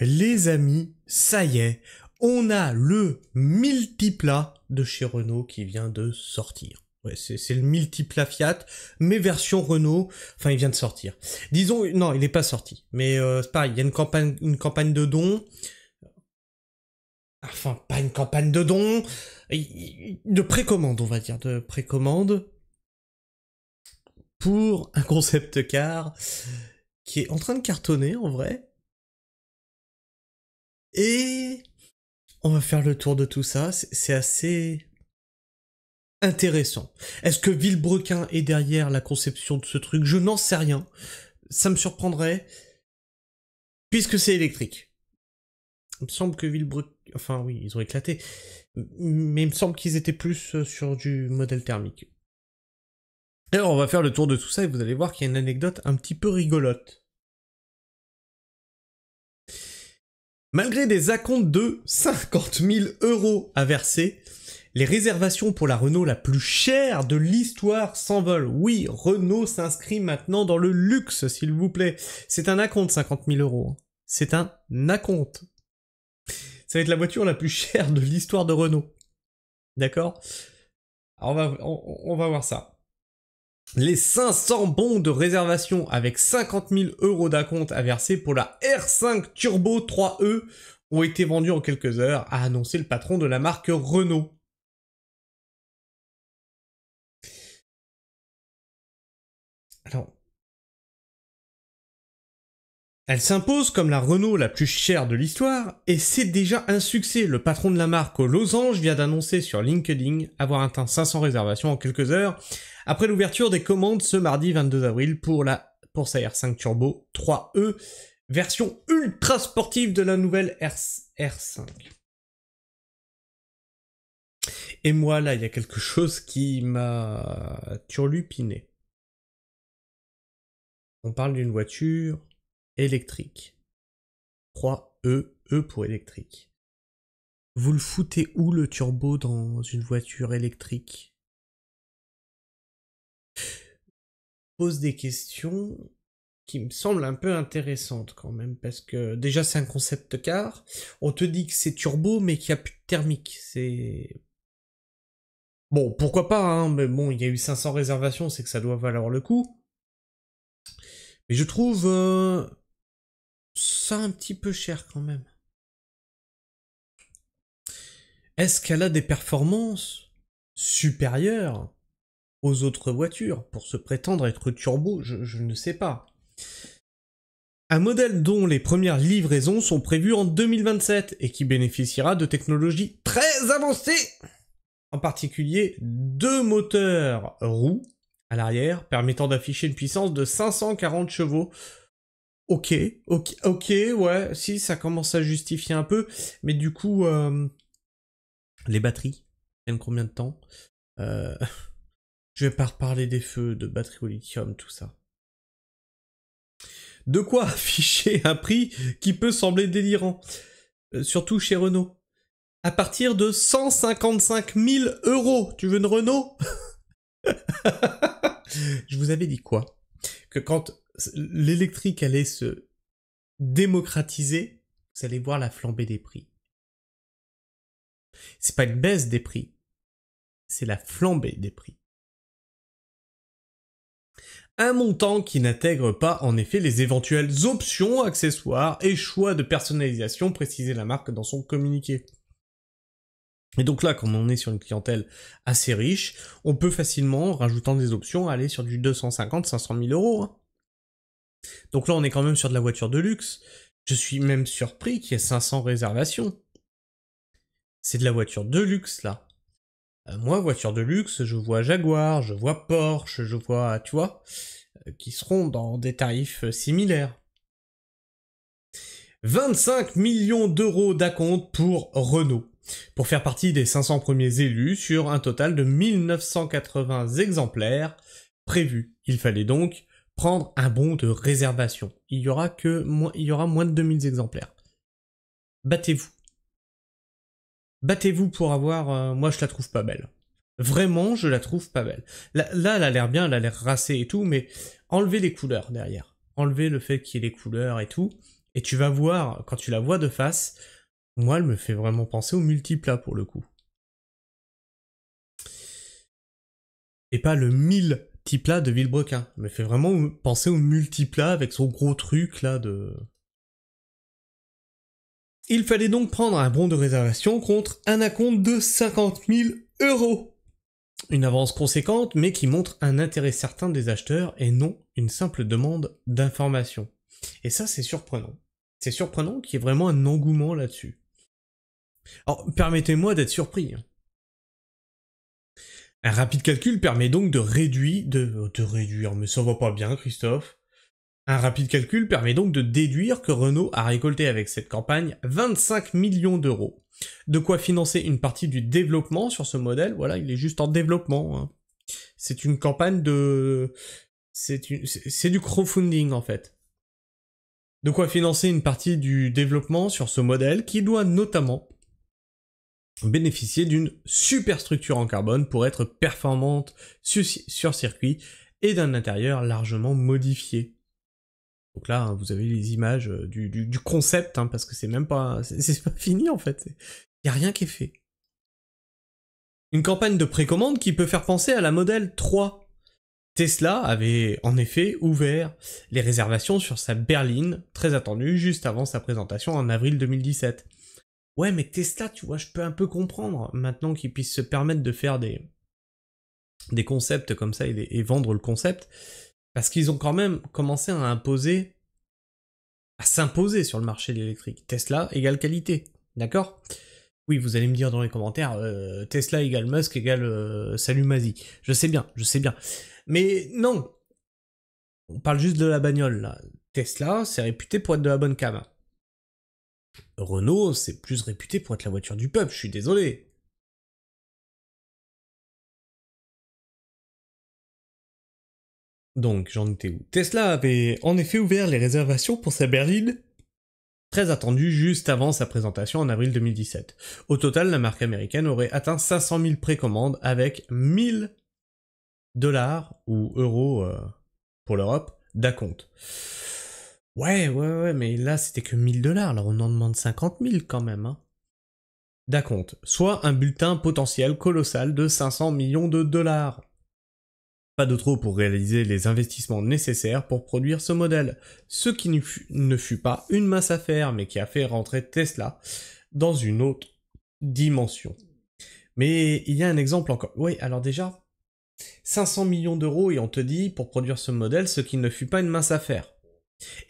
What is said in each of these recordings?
Les amis, ça y est, on a le multiplat de chez Renault qui vient de sortir. Ouais, c'est le multiplat Fiat, mais version Renault, enfin il vient de sortir. Disons, non, il n'est pas sorti, mais c'est pareil, il y a une campagne de dons, enfin pas une campagne de dons, de précommande on va dire, de précommande, pour un concept car qui est en train de cartonner en vrai. Et on va faire le tour de tout ça, c'est assez intéressant. Est-ce que Villebrequin est derrière la conception de ce truc? Je n'en sais rien. Ça me surprendrait, puisque c'est électrique. Il me semble que Villebrequin... Enfin oui, ils ont éclaté. Mais il me semble qu'ils étaient plus sur du modèle thermique. Alors on va faire le tour de tout ça et vous allez voir qu'il y a une anecdote un petit peu rigolote. Malgré des acomptes de 50 000 € à verser, les réservations pour la Renault la plus chère de l'histoire s'envolent. Oui, Renault s'inscrit maintenant dans le luxe, s'il vous plaît. C'est un acompte, 50 000 €. C'est un acompte. Ça va être la voiture la plus chère de l'histoire de Renault. D'accord? Alors on va voir ça. Les 500 bons de réservation avec 50 000 € d'acompte à verser pour la R5 Turbo 3E ont été vendus en quelques heures, a annoncé le patron de la marque Renault. Alors, elle s'impose comme la Renault la plus chère de l'histoire, et c'est déjà un succès. Le patron de la marque aux losanges vient d'annoncer sur LinkedIn avoir atteint 500 réservations en quelques heures, après l'ouverture des commandes ce mardi 22 avril pour sa R5 Turbo 3E, version ultra sportive de la nouvelle R5. Et moi, là, il y a quelque chose qui m'a turlupiné. On parle d'une voiture électrique. 3E, E pour électrique. Vous le foutez où le turbo dans une voiture électrique? Pose des questions qui me semblent un peu intéressantes quand même, parce que déjà c'est un concept car, on te dit que c'est turbo mais qu'il n'y a plus de thermique, c'est... Bon, pourquoi pas, hein, mais bon, il y a eu 500 réservations, c'est que ça doit valoir le coup. Mais je trouve ça un petit peu cher quand même. Est-ce qu'elle a des performances supérieures aux autres voitures pour se prétendre être turbo? Je ne sais pas. Un modèle dont les premières livraisons sont prévues en 2027 et qui bénéficiera de technologies très avancées. En particulier, 2 moteurs roues à l'arrière permettant d'afficher une puissance de 540 chevaux. Ok, ouais, si, ça commence à justifier un peu, mais du coup, les batteries tiennent combien de temps? Je vais pas reparler des feux, de batteries au lithium, tout ça. De quoi afficher un prix qui peut sembler délirant, surtout chez Renault. À partir de 155 000 €. Tu veux une Renault? Je vous avais dit quoi? Que quand l'électrique allait se démocratiser, vous allez voir la flambée des prix. C'est pas une baisse des prix, c'est la flambée des prix. Un montant qui n'intègre pas en effet les éventuelles options, accessoires et choix de personnalisation, précisait la marque dans son communiqué. Et donc là, comme on est sur une clientèle assez riche, on peut facilement, en rajoutant des options, aller sur du 250-500 000 €. Hein. Donc là, on est quand même sur de la voiture de luxe. Je suis même surpris qu'il y ait 500 réservations. C'est de la voiture de luxe, là. Moi, voiture de luxe, je vois Jaguar, je vois Porsche, je vois, tu vois, qui seront dans des tarifs similaires. 25 millions € d'acompte pour Renault, pour faire partie des 500 premiers élus sur un total de 1980 exemplaires prévus. Il fallait donc prendre un bon de réservation. Il y aura moins de 2000 exemplaires. Battez-vous. Battez-vous pour avoir... moi, je la trouve pas belle. Vraiment, je la trouve pas belle. Là, elle a l'air bien, elle a l'air racée et tout, mais enlevez les couleurs derrière. Enlevez le fait qu'il y ait les couleurs et tout. Et tu vas voir, quand tu la vois de face, moi, elle me fait vraiment penser au multiplat pour le coup. Et pas le multiplat de Villebrequin. Elle me fait vraiment penser au multiplat avec son gros truc là de... Il fallait donc prendre un bon de réservation contre un acompte de 50 000 €. Une avance conséquente, mais qui montre un intérêt certain des acheteurs et non une simple demande d'information. Et ça, c'est surprenant. C'est surprenant qu'il y ait vraiment un engouement là-dessus. Alors, permettez-moi d'être surpris. Un rapide calcul permet donc de réduire, mais ça va pas bien, Christophe. Un rapide calcul permet donc de déduire que Renault a récolté avec cette campagne 25 millions d'euros. De quoi financer une partie du développement sur ce modèle, voilà, il est juste en développement. Hein. C'est une campagne de... C'est du crowdfunding en fait. De quoi financer une partie du développement sur ce modèle qui doit notamment bénéficier d'une superstructure en carbone pour être performante sur circuit et d'un intérieur largement modifié. Donc là, hein, vous avez les images du concept, hein, parce que c'est même pas... C'est pas fini en fait. Il n'y a rien qui est fait. Une campagne de précommande qui peut faire penser à la Model 3. Tesla avait en effet ouvert les réservations sur sa berline, très attendue, juste avant sa présentation en avril 2017. Ouais, mais Tesla, tu vois, je peux un peu comprendre, maintenant qu'ils puissent se permettre de faire des concepts comme ça et vendre le concept, parce qu'ils ont quand même commencé à s'imposer sur le marché de l'électrique. Tesla égale qualité, d'accord ? Oui, vous allez me dire dans les commentaires, Tesla égale Musk égale salut Mazie. Je sais bien. Mais non, on parle juste de la bagnole, là. Tesla, c'est réputé pour être de la bonne cam. Renault, c'est plus réputé pour être la voiture du peuple, je suis désolé. Donc, j'en étais où ? Tesla avait en effet ouvert les réservations pour sa berline, très attendue juste avant sa présentation en avril 2017. Au total, la marque américaine aurait atteint 500 000 précommandes avec 1 000 $ ou euros pour l'Europe d'acompte. Ouais, mais là c'était que 1 000 $, là on en demande 50 000 quand même, hein. D'acompte, soit un bulletin potentiel colossal de 500 millions de dollars. Pas de trop pour réaliser les investissements nécessaires pour produire ce modèle, ce qui ne fut pas une mince affaire, mais qui a fait rentrer Tesla dans une autre dimension. Mais il y a un exemple encore. Oui, alors déjà, 500 millions d'euros et on te dit pour produire ce modèle, ce qui ne fut pas une mince affaire.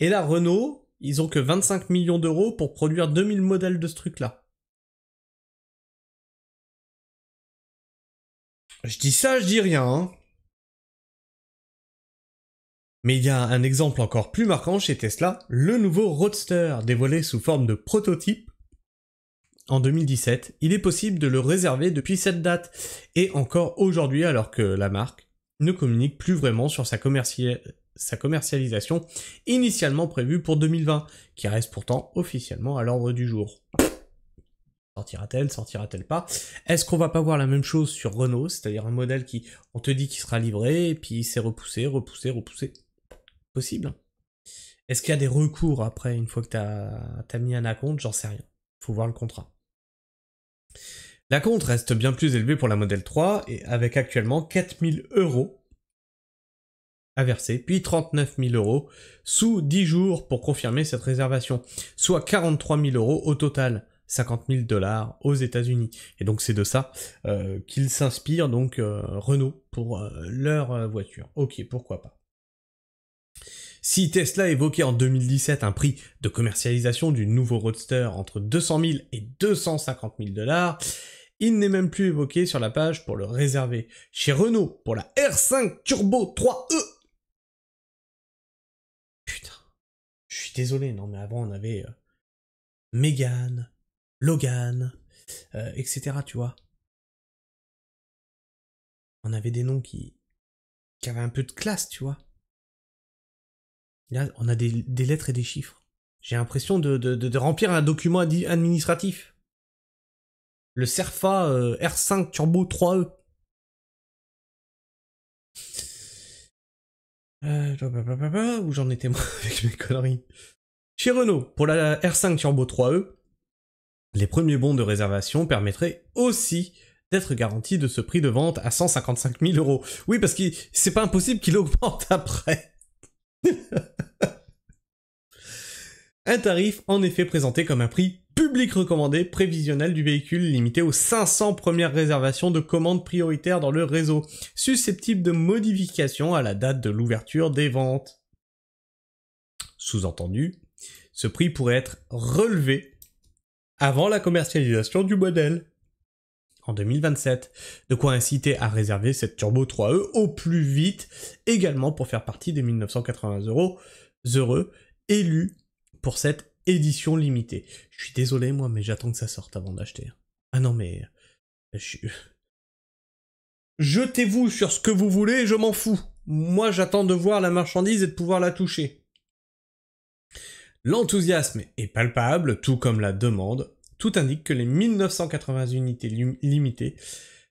Et là, Renault, ils ont que 25 millions d'euros pour produire 2000 modèles de ce truc-là. Je dis ça, je dis rien, hein. Mais il y a un exemple encore plus marquant chez Tesla, le nouveau Roadster, dévoilé sous forme de prototype en 2017. Il est possible de le réserver depuis cette date, et encore aujourd'hui alors que la marque ne communique plus vraiment sur sa commercialisation initialement prévue pour 2020, qui reste pourtant officiellement à l'ordre du jour. Sortira-t-elle pas? Est-ce qu'on va pas voir la même chose sur Renault, c'est-à-dire un modèle qui, on te dit qu'il sera livré, et puis c'est repoussé. Possible. Est-ce qu'il y a des recours après, une fois que t'as mis un acompte? J'en sais rien. Faut voir le contrat. L'acompte reste bien plus élevé pour la Model 3, et avec actuellement 4 000 € à verser, puis 39 000 € sous 10 jours pour confirmer cette réservation, soit 43 000 € au total. 50 000 $ aux États-Unis. Et donc c'est de ça qu'ils s'inspirent donc Renault pour leur voiture. Ok, pourquoi pas. Si Tesla évoquait en 2017 un prix de commercialisation du nouveau Roadster entre 200 000 et 250 000 $, il n'est même plus évoqué sur la page pour le réserver. Chez Renault, pour la R5 Turbo 3E. Putain, je suis désolé, non mais avant on avait Mégane, Logan, etc. tu vois. On avait des noms qui avaient un peu de classe, tu vois. Là, on a des lettres et des chiffres. J'ai l'impression de remplir un document administratif. Le Cerfa R5 Turbo 3E. Où j'en étais moi avec mes conneries. Chez Renault, pour la R5 Turbo 3E, les premiers bons de réservation permettraient aussi d'être garantis de ce prix de vente à 155 000 euros. Oui, parce que c'est pas impossible qu'il augmente après. Un tarif en effet présenté comme un prix public recommandé prévisionnel du véhicule limité aux 500 premières réservations de commandes prioritaires dans le réseau, susceptibles de modification à la date de l'ouverture des ventes. Sous-entendu, ce prix pourrait être relevé avant la commercialisation du modèle en 2027, de quoi inciter à réserver cette Turbo 3E au plus vite, également pour faire partie des 1980 heureux élus pour cette édition limitée. Je suis désolé moi, mais j'attends que ça sorte avant d'acheter. Ah non mais... Jetez-vous sur ce que vous voulez, je m'en fous. Moi j'attends de voir la marchandise et de pouvoir la toucher. L'enthousiasme est palpable, tout comme la demande. Tout indique que les 1980 unités limitées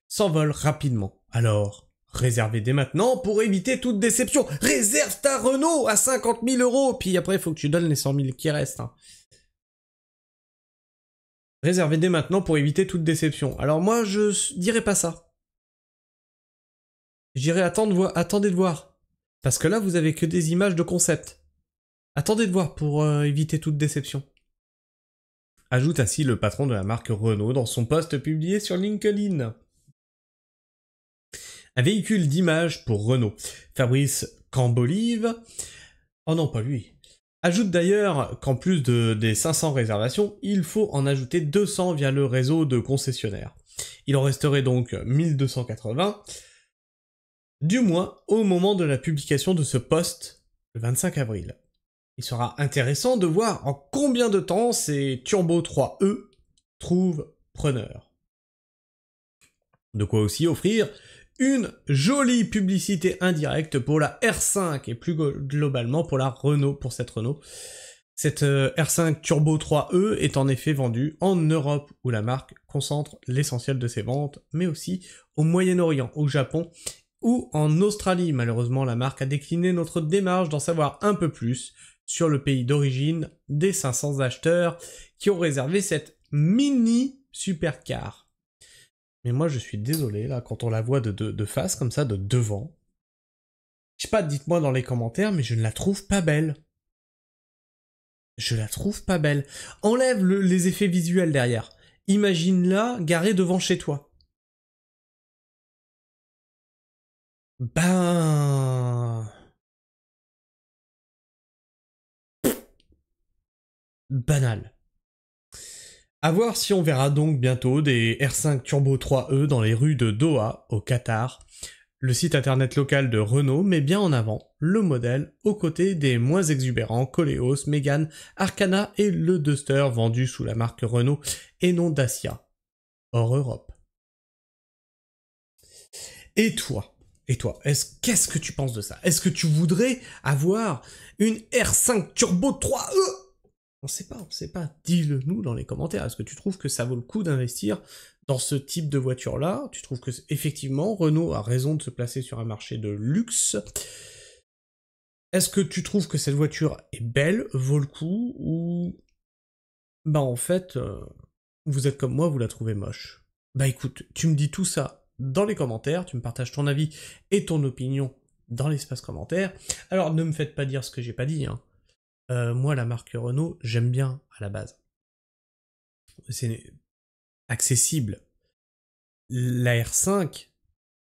s'envolent rapidement. Alors, réservez dès maintenant pour éviter toute déception. Réserve ta Renault à 50 000 euros, puis après, il faut que tu donnes les 100 000 qui restent. Hein. Réservez dès maintenant pour éviter toute déception. Alors moi, je dirais pas ça. Je dirais attendez de voir. Parce que là, vous avez que des images de concept. Attendez de voir pour éviter toute déception. Ajoute ainsi le patron de la marque Renault dans son post publié sur LinkedIn. Un véhicule d'image pour Renault. Fabrice Cambolive, oh non pas lui, ajoute d'ailleurs qu'en plus des 500 réservations, il faut en ajouter 200 via le réseau de concessionnaires. Il en resterait donc 1280, du moins au moment de la publication de ce post, le 25 avril. Il sera intéressant de voir en combien de temps ces Turbo 3E trouvent preneur. De quoi aussi offrir une jolie publicité indirecte pour la R5 et plus globalement pour la Renault, pour cette Renault. Cette R5 Turbo 3E est en effet vendue en Europe où la marque concentre l'essentiel de ses ventes, mais aussi au Moyen-Orient, au Japon ou en Australie. Malheureusement, la marque a décliné notre démarche d'en savoir un peu plus sur le pays d'origine des 500 acheteurs qui ont réservé cette mini supercar. Mais moi je suis désolé, là, quand on la voit de face, comme ça, de devant. Je sais pas, dites-moi dans les commentaires, mais je ne la trouve pas belle. Je la trouve pas belle. Enlève les effets visuels derrière. Imagine-la garée devant chez toi. Ben... banal. A voir si on verra donc bientôt des R5 Turbo 3E dans les rues de Doha, au Qatar. Le site internet local de Renault met bien en avant le modèle aux côtés des moins exubérants Koleos, Mégane, Arcana et le Duster vendus sous la marque Renault et non Dacia, hors Europe. Et toi, qu'est-ce que tu penses de ça? Est-ce que tu voudrais avoir une R5 Turbo 3E? On sait pas. Dis-le nous dans les commentaires. Est-ce que tu trouves que ça vaut le coup d'investir dans ce type de voiture-là? Tu trouves que effectivement Renault a raison de se placer sur un marché de luxe? Est-ce que tu trouves que cette voiture est belle, vaut le coup, ou bah en fait vous êtes comme moi, vous la trouvez moche? Bah écoute, tu me dis tout ça dans les commentaires, tu me partages ton avis et ton opinion dans l'espace commentaire. Alors ne me faites pas dire ce que j'ai pas dit, hein. Moi, la marque Renault, j'aime bien à la base. C'est accessible. La R5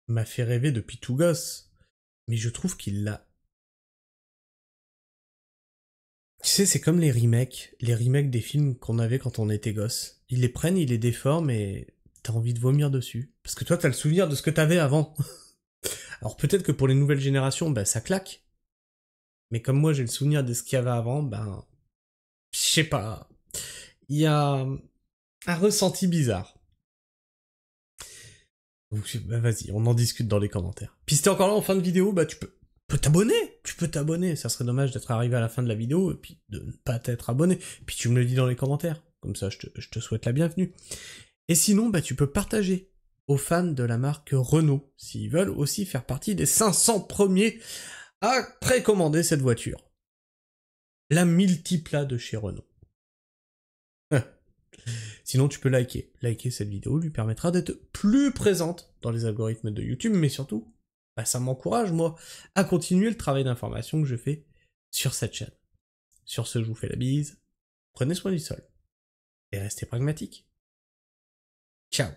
m'a fait rêver depuis tout gosse, mais je trouve qu'il l'a. Tu sais, c'est comme les remakes des films qu'on avait quand on était gosse. Ils les prennent, ils les déforment et t'as envie de vomir dessus. Parce que toi, t'as le souvenir de ce que t'avais avant. Alors peut-être que pour les nouvelles générations, ben ça claque. Mais comme moi j'ai le souvenir de ce qu'il y avait avant, ben... je sais pas. Il y a un ressenti bizarre. Donc bah vas-y, on en discute dans les commentaires. Puis si t'es encore là en fin de vidéo, bah tu peux t'abonner. Tu peux t'abonner. Ça serait dommage d'être arrivé à la fin de la vidéo et puis de ne pas t'être abonné. Puis tu me le dis dans les commentaires. Comme ça, je te souhaite la bienvenue. Et sinon, bah tu peux partager aux fans de la marque Renault, s'ils veulent aussi faire partie des 500 premiers à précommander cette voiture. la multipla de chez Renault. Sinon, tu peux liker. Liker cette vidéo lui permettra d'être plus présente dans les algorithmes de YouTube, mais surtout, bah, ça m'encourage, moi, à continuer le travail d'information que je fais sur cette chaîne. Sur ce, je vous fais la bise, prenez soin du sol, et restez pragmatiques. Ciao.